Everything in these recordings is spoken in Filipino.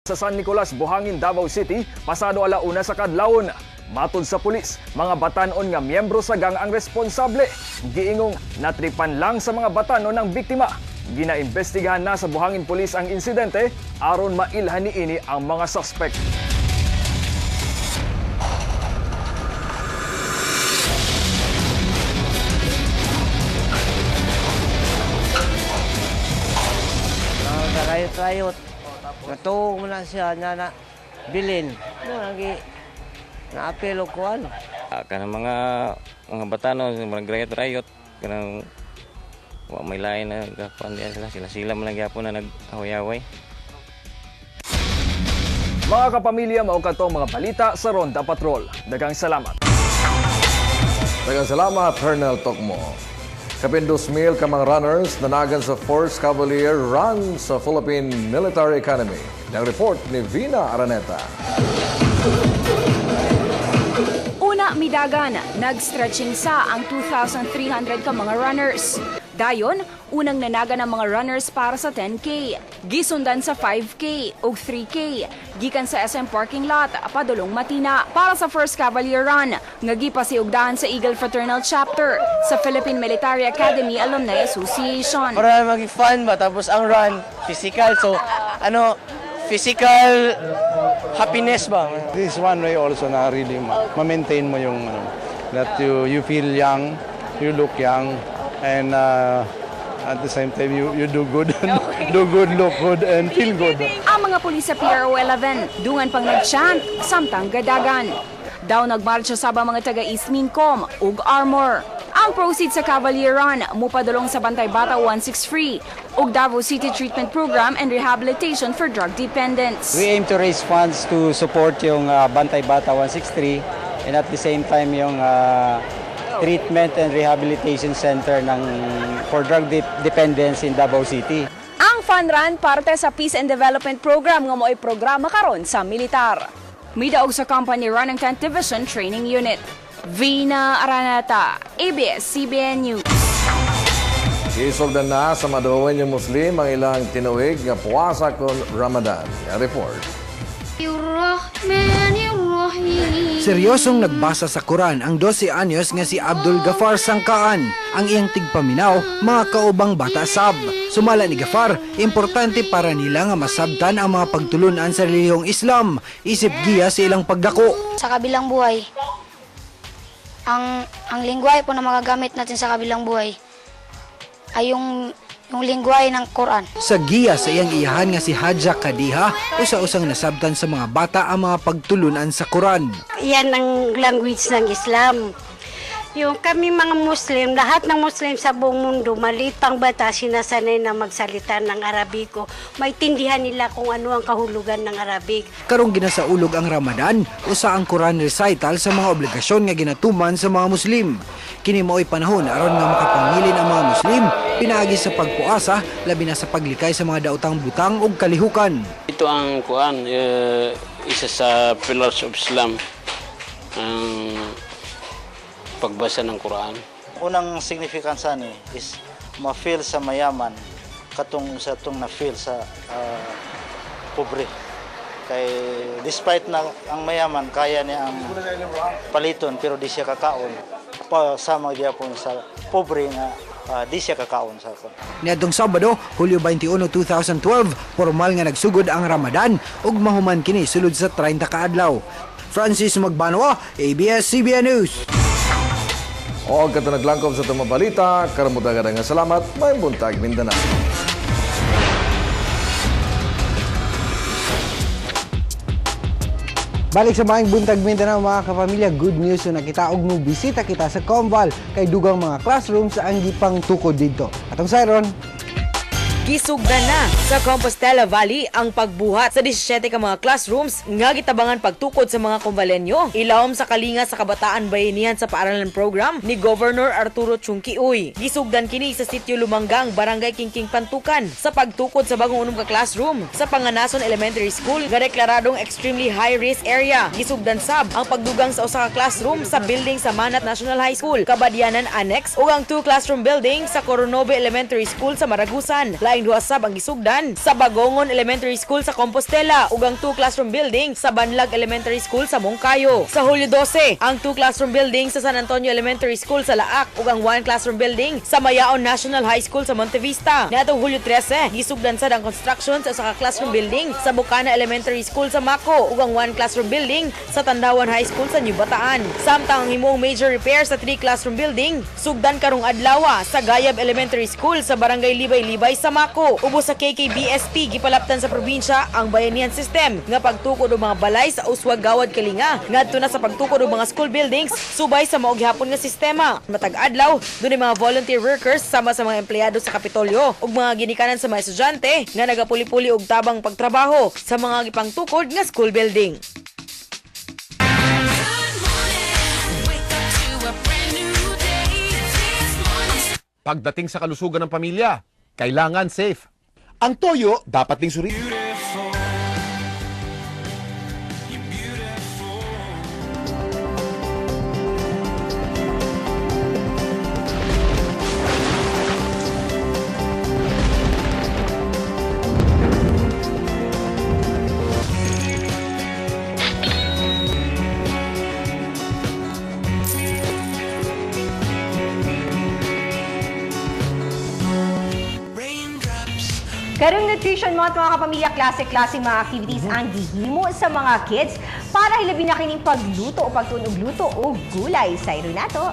Sa San Nicolas, Buhangin, Davao City, pasado alauna sa kadlawon. Matod sa pulis, mga batanon nga miyembro sa gang ang responsable. Giingong natripan lang sa mga batanon ng biktima. Ginaimbestigahan na sa Buhangin Police ang insidente aron mailhan niini ang mga suspect. Rayot-rayot. Natuog mo na siya na bilin. Lagi naapelo ko ano. Kanang mga batanon, mga rayot-rayot, kanang may lain na gapan diyan sila man lang gyapon na nag-away-away. Mga kapamilya, mao katong mga balita sa Ronda Patrol. Daghang salamat. Daghang salamat, Hernel Tokmo. Kapindos mil ka mga runners nanagan sa 4th Cavalier Run sa Philippine Military Academy. Ang report ni Vina Araneta. Una, midagan, nag-stretching sa ang 2,300 ka mga runners. Dayon, unang nanaga ng mga runners para sa 10K. Gisundan sa 5K o 3K. Gikan sa SM parking lot, padulong Matina. Para sa First Cavalier Run, nga gipasiugdahan sa Eagle Fraternal Chapter sa Philippine Military Academy Alumni Association. Para maging fun ba? Tapos ang run, physical. So, physical happiness ba? This is one way also na really ma-maintain mo yung that you feel young, you look young, and at the same time you do good, do good, look good, and feel good. Ang mga pulis sa PRO 11, dungan pang nag-chant, samtang gadagan. Daw nagmarcha sa mga taga East Mincom ug Armor. Ang proceeds sa Cavalier Run mupadulong sa Bantay Bata 163 ug Davao City Treatment Program and Rehabilitation for Drug Dependents. We aim to raise funds to support yung Bantay Bata 163 and at the same time yung Treatment and Rehabilitation Center for Drug Dependents in Davao City. Ang Fun Run parte sa Peace and Development Program nga mo'y programa karon sa militar. Midaog sa Company Running Tent Division Training Unit. Vina Araneta, ABS-CBN News. Isogdan na sa madawawan yung Muslim ang ilang tinuig nga puwasa kon Ramadan. Ang report. Seryosong nagbasa sa Quran ang 12 anyos nga si Abdul Gafar Sangkaan. Ang iyang tigpaminaw, mga kaubang bata sab. Sumala ni Gafar, importante para nila nga masabtan ang mga pagtulunan sa relihiyong Islam. Isip giya sa ilang pagdako. Sa kabilang buhay, ang lingwahe po na magagamit natin sa kabilang buhay ay yung lingwahe ng Quran. Sa giya sa iyang iyahan nga si Hadja Kadiha, usa-usang nasabtan sa mga bata ang mga pagtulunan sa Quran. Yan ang language ng Islam. Yung kami mga Muslim, lahat ng Muslim sa buong mundo, maliit pang bata, sinasanay na magsalita ng Arabiko. Maintindihan nila kung ano ang kahulugan ng Arabic. Karong ginasaulog ang Ramadan, usa ang Quran recital sa mga obligasyon nga ginatuman sa mga Muslim. Kini mao'y panahon aron nga makapangilin ang mga Muslim, pinaagi sa pagpuasa, labi na sa paglikay sa mga daotang butang ug kalihukan. Ito ang Quran, isa sa pillars of Islam. Pagbasa ng Quran. Unang signifikansa ni is ma-feel sa mayaman katong sa tong na-feel sa pobre. Kay despite na ang mayaman kaya niya ang paliton pero di siya kakaon. Sama gyapon sa pobre nga di siya kakaon sa kon. Niadtong Sabado, Hulyo 21, 2012, formal nga nagsugod ang Ramadan ug mahuman kini sulod sa 30 ka adlaw. Francis Magbanwa, ABS-CBN News. O katanaglankob sa itong balita, karamudagan nga salamat, may buntag Mindanao. Balik sa maing buntag Mindanao mga kapamilya, good news na nakita og bisita kita sa Combal kay dugang mga classrooms ang gipang tukod dito. Atong Siron. Gisugdan na sa Compostela Valley ang pagbuhat sa 17 ka mga classrooms nga gitabangan pagtukod sa mga kumbalenyo. Ilawom sa kalinga sa kabataan bayanihan sa paaralan program ni Governor Arturo Chungkiuy. Gisugdan kini sa sitio Lumanggang, Barangay Kingking Pantukan sa pagtukod sa bagong unom ka classroom sa Panganason Elementary School nga deklaradong extremely high risk area. Gisugdan sab ang pagdugang sa usa ka classroom sa building sa Manat National High School, Kabadyanan Annex ug ang 2 classroom building sa Coronobe Elementary School sa Maragusan. Lain duha sab ang gisugdan sa Bagongon Elementary School sa Compostela ug ang 2 classroom building sa Banlag Elementary School sa Moncayo. Sa Hulyo 12, ang 2 classroom building sa San Antonio Elementary School sa Laak ug ang 1 classroom building sa Mayaon National High School sa Montevista. Niadtong Hulyo 13, gisugdan sad ang construction sa usa ka classroom building sa Bukana Elementary School sa Mako ug ang 1 classroom building sa Tandawan High School sa New Bataan. Samtang ang himong major repair sa 3 classroom building sugdan karong adlaw sa Gayab Elementary School sa Barangay Libay-Libay sa Mako. Ubos sa KKBSP gipalaptan sa probinsya ang bayanihan system nga pagtukod og mga balay sa Uswag Gawad Kalinga ngadto na sa pagtukod og mga school buildings subay sa maog gihapon nga sistema. Matag adlaw dunay mga volunteer workers sama sa mga empleyado sa Kapitolyo ug mga ginikanan sa mga estudyante nga nagapuli-puli og tabang pagtrabaho sa mga gipangtukod nga school building. Pagdating sa kalusugan ng pamilya, kailangan safe. Ang toyo dapat ding suriin. Karong Nutrition Month mga kapamilya, klase-klase mga activities ang gihimo sa mga kids para hilabi na kining pagluto o pagtunog luto o gulay sa nato.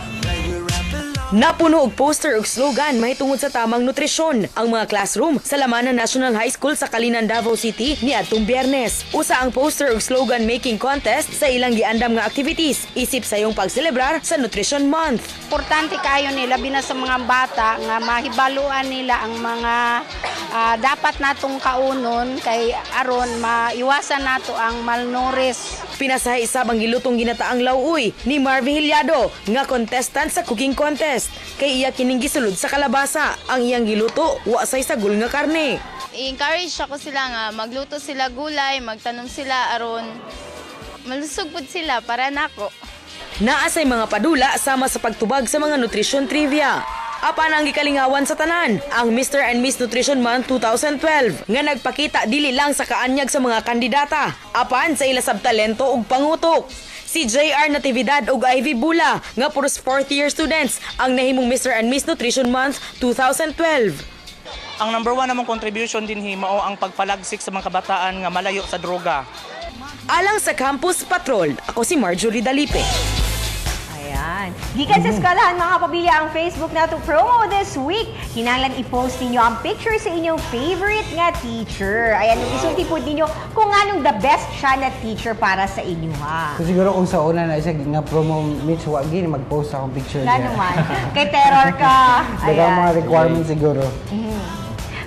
Napuno og poster ug slogan mahitungod sa tamang nutrisyon ang mga classroom sa Lamanan National High School sa Kalinan, Davao City niadtong Biyernes. Usa ang poster ug slogan making contest sa ilang giandam nga activities isip sa iyong pagselebrar sa Nutrition Month. Importante kayo nila bina sa mga bata nga mahibaluan nila ang mga dapat natong kaunon kay aron maiwasan nato ang malnourished. Pinasahi isab ang gilutong ginataang lauoy ni Marvin Hilyado nga contestant sa cooking contest kay iya kining gisulod sa kalabasa. Ang iyang giluto wa say sagol nga karne. I-encourage ako sila nga magluto sila gulay, magtanom sila aron malusog pud sila para nako. Naa say mga padula sama sa pagtubag sa mga nutrition trivia. Apan ang gikalingawan sa tanan, ang Mr. and Miss Nutrition Month 2012 nga nagpakita dili lang sa kaanyag sa mga kandidata, apan sa ila sab talento ug pangutok. Si JR Natividad ug Ivy Bula nga puros 4th year students ang nahimong Mr. and Miss Nutrition Month 2012. Ang number 1 namong contribution din mao ang pagpalagsik sa mga kabataan nga malayo sa droga. Alang sa Campus Patrol, ako si Marjorie Dalipe. Ayan. Gikan sa eskwelahan mga kapamilya ang Facebook nato promo this week. Kinahanglan i-post ninyo ang picture sa inyong favorite nga teacher. Ayan, isulti po ninyo kung anong the best siya na teacher para sa inyo ha. So siguro kung sa una na isa nga promo Mitch wagi mag-post akong picture Wala niya. naman. Kay terror ka. Dagang mga requirements siguro.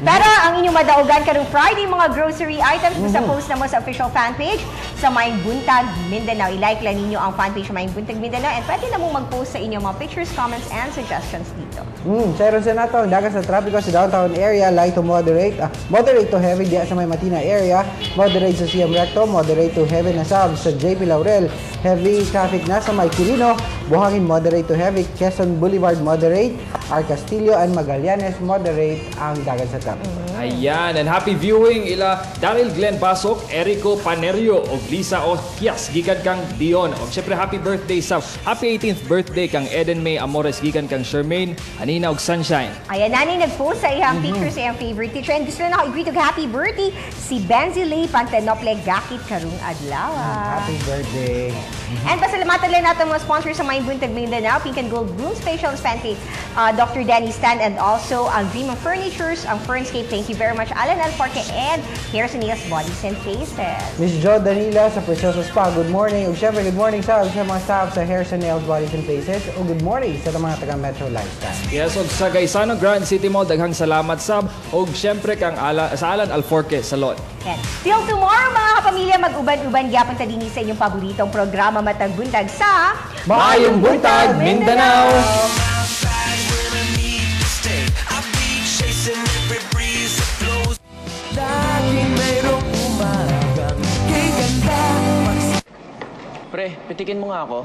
Pero ang inyong madaugan karong Friday mga grocery items sa post na mo sa official fanpage sa Maing Buntag Mindanao. I-like lang ninyo ang fanpage sa Maing Buntag Mindanao and pwede na mong mag-post sa inyong mga pictures, comments, and suggestions dito. Sayron sa nato, ang dagat sa trapiko sa downtown area, light to moderate. Moderate to heavy diya sa may Matina area. Moderate sa CM Recto, moderate to heavy na sa JP Laurel. Heavy traffic na sa may Quirino. Buhangin moderate to heavy. Quezon Boulevard moderate. Ar Castillo and Magallanes moderate ang dagat sa trapiko. Ayan, and happy viewing ila Daryl Glenn Pasok, Erico Panerio o Lisa Okias gikan kang Dion. O syempre happy birthday sa happy 18th birthday kang Eden May Amores gikan kang Shermaine Hanina og Sunshine. Ayan, nani nag-post sa iyang picture sa iyang favorite teacher. And gusto na ako i-greet og happy birthday si Benzilay Pantenople Gakit karong adlaw. Happy birthday. And pasalamatan lang natin mga sponsors sa Maing Buntag Mindanao, Pink and Gold Bloom Special Spanty, Dr. Danny Stan, and also ang Dream of Furnitures, ang Fernscape. Thank you very much, Alan Alforque, and Hairs and Nails Bodies and Faces. Miss Jo Danila sa Precioso Spa, good morning. Ug syempre, good morning sa mga staff sa Hairs and Nails Bodies and Faces. Ug good morning sa mga taga Metro Lifestyle. Yes, og sa Gaisano Grand City Mall daghang salamat sab og syempre kang sa Alan Alforque Salon. Yan. Till tomorrow mga kapamilya, mag-uban-uban gyapon ta dinhi sa inyong paboritong programa Matag Buntag sa Maayong Buntag, Mindanao! Pre, pitikin mo nga ako.